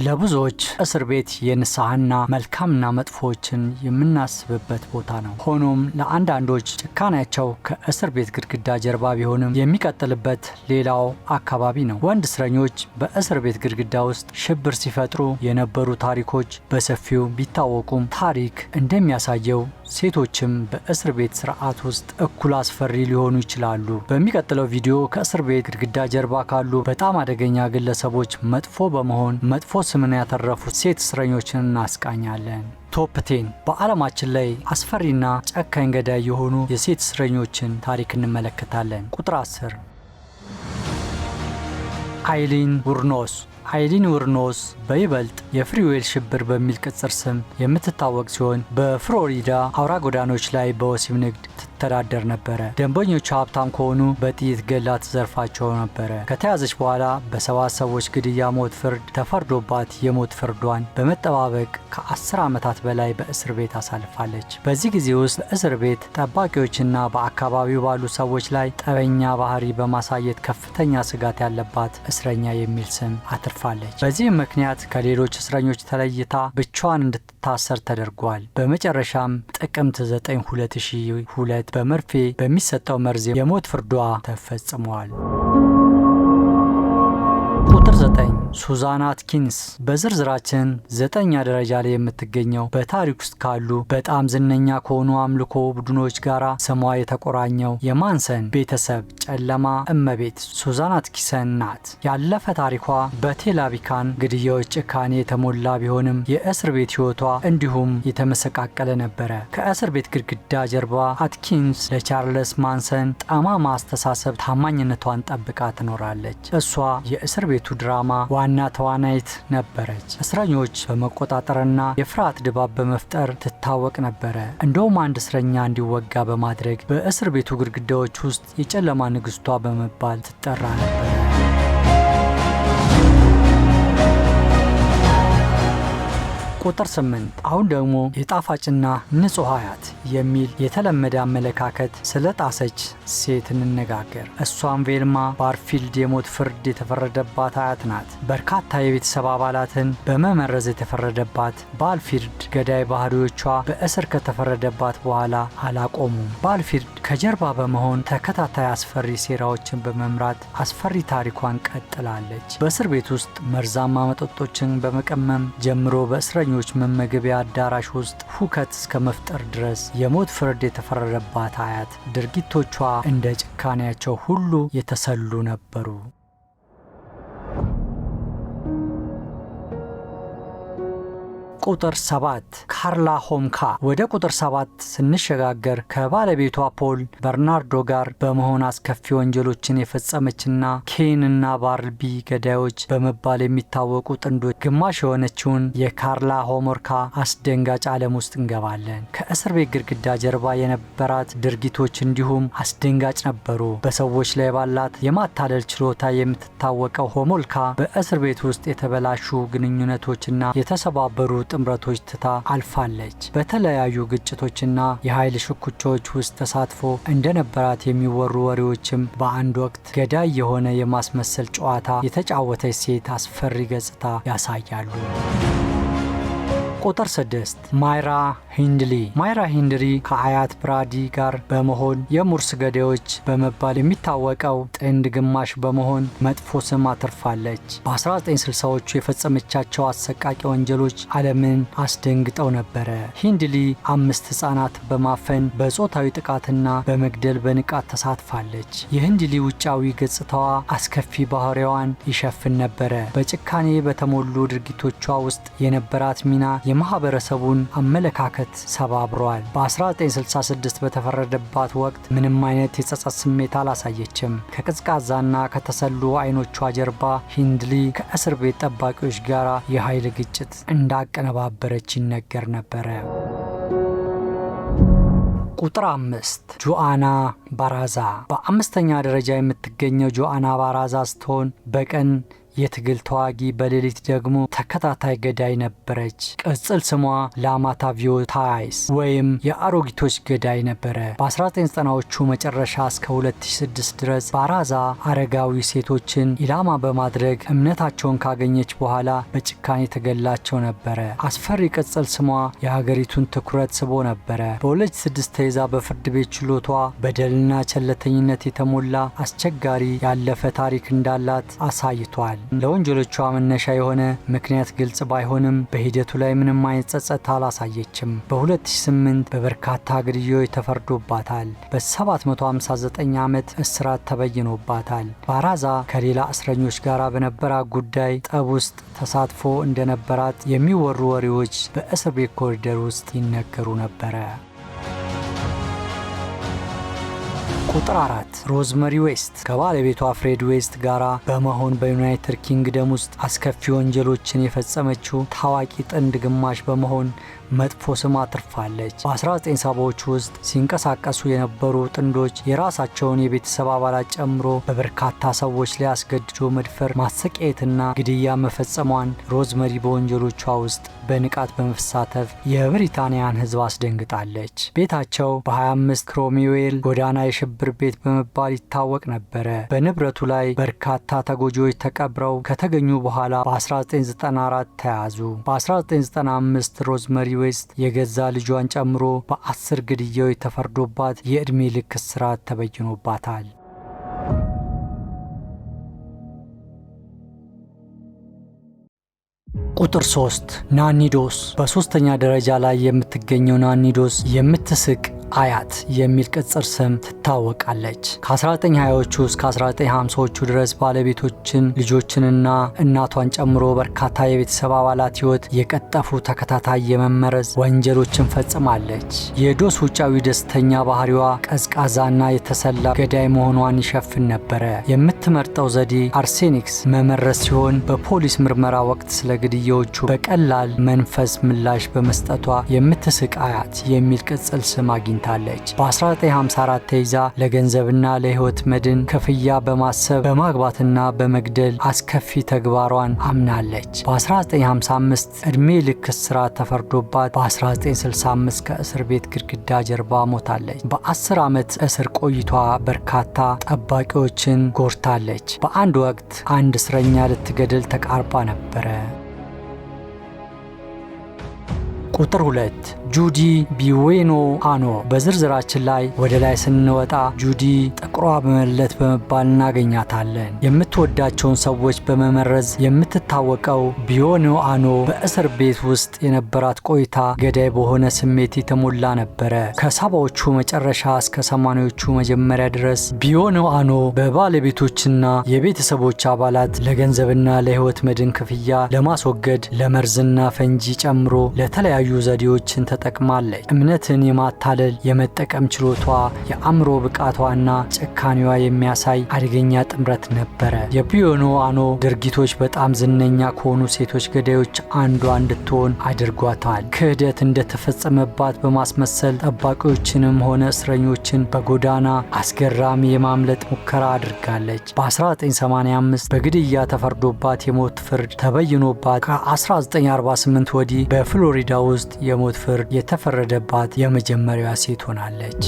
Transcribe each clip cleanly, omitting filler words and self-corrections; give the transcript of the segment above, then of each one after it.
ለብዙዎች እስር ቤት የንስሐና መልካምና መጥፎችን የምናስብበት ቦታ ነው። ሆኖም ለአንዳንዶች ጭካኔያቸው ከእስር ቤት ግድግዳ ጀርባ ቢሆንም የሚቀጥልበት ሌላው አካባቢ ነው። ወንድ እስረኞች በእስር ቤት ግድግዳ ውስጥ ሽብር ሲፈጥሩ የነበሩ ታሪኮች በሰፊው ቢታወቁም ታሪክ እንደሚያሳየው ሴቶችም በእስር ቤት ስርዓት ውስጥ እኩል አስፈሪ ሊሆኑ ይችላሉ። በሚቀጥለው ቪዲዮ ከእስር ቤት ግድግዳ ጀርባ ካሉ በጣም አደገኛ ግለሰቦች መጥፎ በመሆን መጥፎ ስምን ያተረፉ ሴት እስረኞችን እናስቃኛለን። ቶፕ 10 በዓለማችን ላይ አስፈሪና ጨካኝ ገዳይ የሆኑ የሴት እስረኞችን ታሪክ እንመለከታለን። ቁጥር 10 አይሊን ውርኖስ። አይሊን ውርኖስ በይበልጥ የፍሪዌል ሽብር በሚል ቅጽል ስም የምትታወቅ ሲሆን በፍሎሪዳ አውራ ጎዳናዎች ላይ በወሲብ ንግድ ትተዳደር ነበረ። ደንበኞቹ ሀብታም ከሆኑ በጥይት ገላ ትዘርፋቸው ነበረ። ከተያዘች በኋላ በ7 ሰዎች ግድያ ሞት ፍርድ ተፈርዶባት የሞት ፍርዷን በመጠባበቅ ከ10 ዓመታት በላይ በእስር ቤት አሳልፋለች። በዚህ ጊዜ ውስጥ በእስር ቤት ጠባቂዎችና በአካባቢው ባሉ ሰዎች ላይ ጠበኛ ባህሪ በማሳየት ከፍተኛ ስጋት ያለባት እስረኛ የሚል ስም አትርፋለች። በዚህም ምክንያት ከሌሎች እስረኞች ተለይታ ብቻዋን እንድትታሰር ተደርጓል። በመጨረሻም ጥቅምት 9 2002 በመርፌ በሚሰጠው መርዝ የሞት ፍርዷ ተፈጽሟል። ቁጥር 9 ሱዛን አትኪንስ። በዝርዝራችን 9ኛ ደረጃ ላይ የምትገኘው በታሪክ ውስጥ ካሉ በጣም ዝነኛ ከሆኑ አምልኮ ቡድኖች ጋር ስሟ የተቆራኘው የማንሰን ቤተሰብ ጨለማ እመቤት ሱዛን አትኪንሰን ናት። ያለፈ ታሪኳ በቴላቪካን ግድያዎች ጭካኔ የተሞላ ቢሆንም የእስር ቤት ሕይወቷ እንዲሁም የተመሰቃቀለ ነበረ። ከእስር ቤት ግድግዳ ጀርባ አትኪንስ ለቻርልስ ማንሰን ጠማማ አስተሳሰብ ታማኝነቷን ጠብቃ ትኖራለች። እሷ የእስር ቤቱ ድራማ ዋና ተዋናይት ነበረች። እስረኞች በመቆጣጠርና የፍርሃት ድባብ በመፍጠር ትታወቅ ነበረ። እንደውም አንድ እስረኛ እንዲወጋ በማድረግ በእስር ቤቱ ግድግዳዎች ውስጥ የጨለማ ንግስቷ በመባል ትጠራ ነበረ። ቁጥር 8 አሁን ደግሞ የጣፋጭና ንጹህ ሀያት የሚል የተለመደ አመለካከት ስለ ጣሰች ሴት እንነጋገር። እሷም ቬልማ ባርፊልድ የሞት ፍርድ የተፈረደባት ሀያት ናት። በርካታ የቤተሰብ አባላትን በመመረዝ የተፈረደባት ባልፊልድ ገዳይ ባህሪዎቿ በእስር ከተፈረደባት በኋላ አላቆሙም። ባልፊልድ ከጀርባ በመሆን ተከታታይ አስፈሪ ሴራዎችን በመምራት አስፈሪ ታሪኳን ቀጥላለች። በእስር ቤት ውስጥ መርዛማ መጠጦችን በመቀመም ጀምሮ በእስረኞች መመገቢያ አዳራሽ ውስጥ ሁከት እስከ መፍጠር ድረስ የሞት ፍርድ የተፈረደባት ሀያት ድርጊቶቿ እንደ ጭካኔያቸው ሁሉ የተሰሉ ነበሩ። ቁጥር 7 ካርላ ሆምካ። ወደ ቁጥር 7 ስንሸጋገር ከባለቤቷ ፖል በርናርዶ ጋር በመሆን አስከፊ ወንጀሎችን የፈጸመችና ኬን እና ባርቢ ገዳዮች በመባል የሚታወቁ ጥንዶች ግማሽ የሆነችውን የካርላ ሆምካ አስደንጋጭ ዓለም ውስጥ እንገባለን። ከእስር ቤት ግድግዳ ጀርባ የነበራት ድርጊቶች እንዲሁም አስደንጋጭ ነበሩ። በሰዎች ላይ ባላት የማታለል ችሎታ የምትታወቀው ሆሞልካ በእስር ቤት ውስጥ የተበላሹ ግንኙነቶችና የተሰባበሩ ጥምረቶች ትታ አልፋለች። በተለያዩ ግጭቶችና የኃይል ሽኩቻዎች ውስጥ ተሳትፎ እንደነበራት የሚወሩ ወሬዎችም በአንድ ወቅት ገዳይ የሆነ የማስመሰል ጨዋታ የተጫወተች ሴት አስፈሪ ገጽታ ያሳያሉ። ቁጥር 6 ማይራ ሂንድሊ። ማይራ ሂንድሊ ከአያት ብራዲ ጋር በመሆን የሙርስ ገዳዮች በመባል የሚታወቀው ጥንድ ግማሽ በመሆን መጥፎ ስም አትርፋለች። በ1960ዎቹ የፈጸመቻቸው አሰቃቂ ወንጀሎች ዓለምን አስደንግጠው ነበረ። ሂንድሊ 5 ሕፃናት በማፈን በጾታዊ ጥቃትና በመግደል በንቃት ተሳትፋለች። የሂንድሊ ውጫዊ ገጽታዋ አስከፊ ባህሪዋን ይሸፍን ነበረ። በጭካኔ በተሞሉ ድርጊቶቿ ውስጥ የነበራት ሚና የማህበረሰቡን አመለካከት ሰባብሯል። በ1966 በተፈረደባት ወቅት ምንም አይነት የጸጸት ስሜት አላሳየችም። ከቅዝቃዛና ከተሰሉ አይኖቿ ጀርባ ሂንድሊ ከእስር ቤት ጠባቂዎች ጋር የኃይል ግጭት እንዳቀነባበረች ይነገር ነበረ። ቁጥር 5 ጆአና ባራዛ። በአምስተኛ ደረጃ የምትገኘው ጆአና ባራዛ ስትሆን በቀን የትግል ተዋጊ፣ በሌሊት ደግሞ ተከታታይ ገዳይ ነበረች። ቅጽል ስሟ ላማታቪዮ ታይስ ወይም የአሮጊቶች ገዳይ ነበረ። በ1990ዎቹ መጨረሻ እስከ 2006 ድረስ ባራዛ አረጋዊ ሴቶችን ኢላማ በማድረግ እምነታቸውን ካገኘች በኋላ በጭካኔ ተገላቸው ነበረ። አስፈሪ ቅጽል ስሟ የሀገሪቱን ትኩረት ስቦ ነበረ። በ2006 ተይዛ በፍርድ ቤት ችሎቷ በደልና ቸለተኝነት የተሞላ አስቸጋሪ ያለፈ ታሪክ እንዳላት አሳይቷል። ለወንጀሎቿ መነሻ የሆነ ምክንያት ግልጽ ባይሆንም በሂደቱ ላይ ምንም አይነት ጸጸት አላሳየችም። በ2008 በበርካታ ግድያዎች ተፈርዶባታል። በ759 ዓመት እስራት ተበይኖባታል። ባራዛ ከሌላ እስረኞች ጋር በነበራት ጉዳይ ጠብ ውስጥ ተሳትፎ እንደነበራት የሚወሩ ወሬዎች በእስር ቤት ኮሪደር ውስጥ ይነገሩ ነበረ። ቁጥር 4 ሮዝመሪ ዌስት ከባለቤቷ ፍሬድ ዌስት ጋራ በመሆን በዩናይትድ ኪንግደም ውስጥ አስከፊ ወንጀሎችን የፈጸመችው ታዋቂ ጥንድ ግማሽ በመሆን መጥፎ ስም አትርፋለች። በ1970ዎቹ ውስጥ ሲንቀሳቀሱ የነበሩ ጥንዶች የራሳቸውን የቤተሰብ አባላት ጨምሮ በበርካታ ሰዎች ላይ አስገድዶ መድፈር፣ ማሰቃየትና ግድያ መፈጸሟን ሮዝመሪ በወንጀሎቿ ውስጥ በንቃት በመሳተፍ የብሪታንያን ሕዝብ አስደንግጣለች። ቤታቸው በ25 ክሮምዌል ጎዳና የሽብር ቤት በመባል ይታወቅ ነበረ። በንብረቱ ላይ በርካታ ተጎጂዎች ተቀብረው ከተገኙ በኋላ በ1994 ተያዙ። በ1995 ሮዝመሪ ዌስት የገዛ ልጇን ጨምሮ በ10 ግድያዎች ተፈርዶባት የዕድሜ ልክ እስራት ተበይኖባታል። ቁጥር 3 ናኒዶስ በሶስተኛ ደረጃ ላይ የምትገኘው ናኒዶስ የምትስቅ አያት የሚል ቅጽል ስም ትታወቃለች። ከ1920ዎቹ እስከ 1950ዎቹ ድረስ ባለቤቶችን፣ ልጆችንና እናቷን ጨምሮ በርካታ የቤተሰብ አባላት ሕይወት የቀጠፉ ተከታታይ የመመረዝ ወንጀሎችን ፈጽማለች። የዶስ ውጫዊ ደስተኛ ባህሪዋ ቀዝቃዛና የተሰላ ገዳይ መሆኗን ይሸፍን ነበረ። የምትመርጠው ዘዴ አርሴኒክስ መመረዝ ሲሆን በፖሊስ ምርመራ ወቅት ስለ ግድያዎቹ በቀላል መንፈስ ምላሽ በመስጠቷ የምትስቅ አያት የሚል ቅጽል ስም አግኝታለች። በ1954 ተይዛ ለገንዘብና ለሕይወት መድን ክፍያ በማሰብ በማግባትና በመግደል አስከፊ ተግባሯን አምናለች። በ1955 ዕድሜ ልክ እስራት ተፈርዶባት በ1965 ከእስር ቤት ግድግዳ ጀርባ ሞታለች። በ10 ዓመት እስር ቆይቷ በርካታ ጠባቂዎችን ጎድታለች። በአንድ ወቅት አንድ እስረኛ ልትገድል ተቃርባ ነበረ። ቁጥር 2 ጁዲ ቢዌኖ አኖ በዝርዝራችን ላይ ወደ ላይ ስንወጣ ጁዲ ጥቁሯ በመለት በመባል እናገኛታለን። የምትወዳቸውን ሰዎች በመመረዝ የምትታወቀው ቢዌኖ አኖ በእስር ቤት ውስጥ የነበራት ቆይታ ገዳይ በሆነ ስሜት የተሞላ ነበረ። ከሰባዎቹ መጨረሻ እስከ 80ዎቹ መጀመሪያ ድረስ ቢዌኖ አኖ በባለቤቶችና የቤተሰቦች አባላት ለገንዘብና ለሕይወት መድን ክፍያ ለማስወገድ ለመርዝና ፈንጂ ጨምሮ ለተለያዩ ዘዴዎችን ተጠቅማለች። እምነትን የማታለል የመጠቀም ችሎቷ፣ የአእምሮ ብቃቷና ጭካኔዋ የሚያሳይ አደገኛ ጥምረት ነበረ። የቢዌኖ አኖ ድርጊቶች በጣም ዝነኛ ከሆኑ ሴቶች ገዳዮች አንዷ እንድትሆን አድርጓታል። ክህደት እንደተፈጸመባት በማስመሰል ጠባቂዎችንም ሆነ እስረኞችን በጎዳና አስገራሚ የማምለጥ ሙከራ አድርጋለች። በ1985 በግድያ ተፈርዶባት የሞት ፍርድ ተበይኖባት ከ1948 ወዲህ በፍሎሪዳ ውስጥ የሞት ፍርድ የተፈረደባት የመጀመሪያዋ ሴት ሆናለች።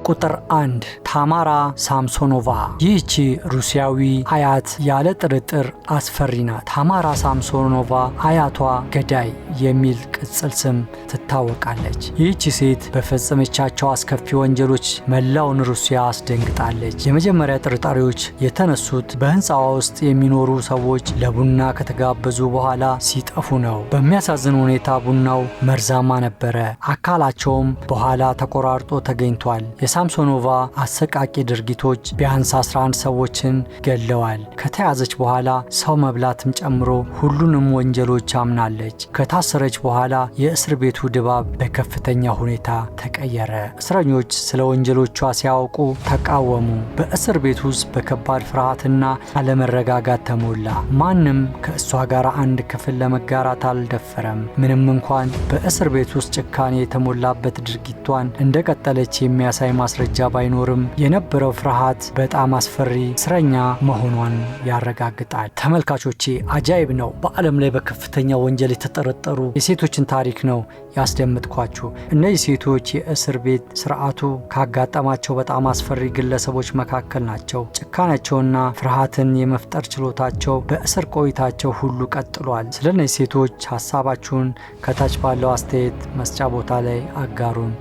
ቁጥር 1 ታማራ ሳምሶኖቫ ይህቺ ሩሲያዊ አያት ያለ ጥርጥር አስፈሪ ናት። ታማራ ሳምሶኖቫ አያቷ ገዳይ የሚል ቅጽል ስም ትታወቃለች። ይህቺ ሴት በፈጸመቻቸው አስከፊ ወንጀሎች መላውን ሩሲያ አስደንግጣለች። የመጀመሪያ ጥርጣሬዎች የተነሱት በህንፃዋ ውስጥ የሚኖሩ ሰዎች ለቡና ከተጋበዙ በኋላ ሲጠፉ ነው። በሚያሳዝን ሁኔታ ቡናው መርዛማ ነበረ። አካላቸውም በኋላ ተቆራርጦ ተገኝቷል። የሳምሶኖቫ አሰቃቂ ድርጊቶች ቢያንስ 11 ሰዎችን ገለዋል። ከተያዘች በኋላ ሰው መብላትም ጨምሮ ሁሉንም ወንጀሎች አምናለች። ከታሰረች በኋላ የእስር ቤቱ ድባብ በከፍተኛ ሁኔታ ተቀየረ። እስረኞች ስለ ወንጀሎቿ ሲያውቁ ተቃወሙ። በእስር ቤት ውስጥ በከባድ ፍርሃትና አለመረጋጋት ተሞላ። ማንም ከእሷ ጋር አንድ ክፍል ለመጋራት አልደፈረም። ምንም እንኳን በእስር ቤት ውስጥ ጭካኔ የተሞላበት ድርጊቷን እንደቀጠለች የሚያሳይ ማስረጃ ባይኖርም የነበረው ፍርሃት በጣም አስፈሪ እስረኛ መሆኗን ያረጋግጣል። ተመልካቾቼ አጃይብ ነው። በዓለም ላይ በከፍተኛ ወንጀል የተጠረጠሩ የሴቶችን ታሪክ ነው ያስደምጥኳችሁ። እነዚህ ሴቶች የእስር ቤት ስርዓቱ ካጋጠማቸው በጣም አስፈሪ ግለሰቦች መካከል ናቸው። ጭካኔያቸውና ፍርሃትን የመፍጠር ችሎታቸው በእስር ቆይታቸው ሁሉ ቀጥሏል። ስለነዚህ ሴቶች ሀሳባችሁን ከታች ባለው አስተያየት መስጫ ቦታ ላይ አጋሩን።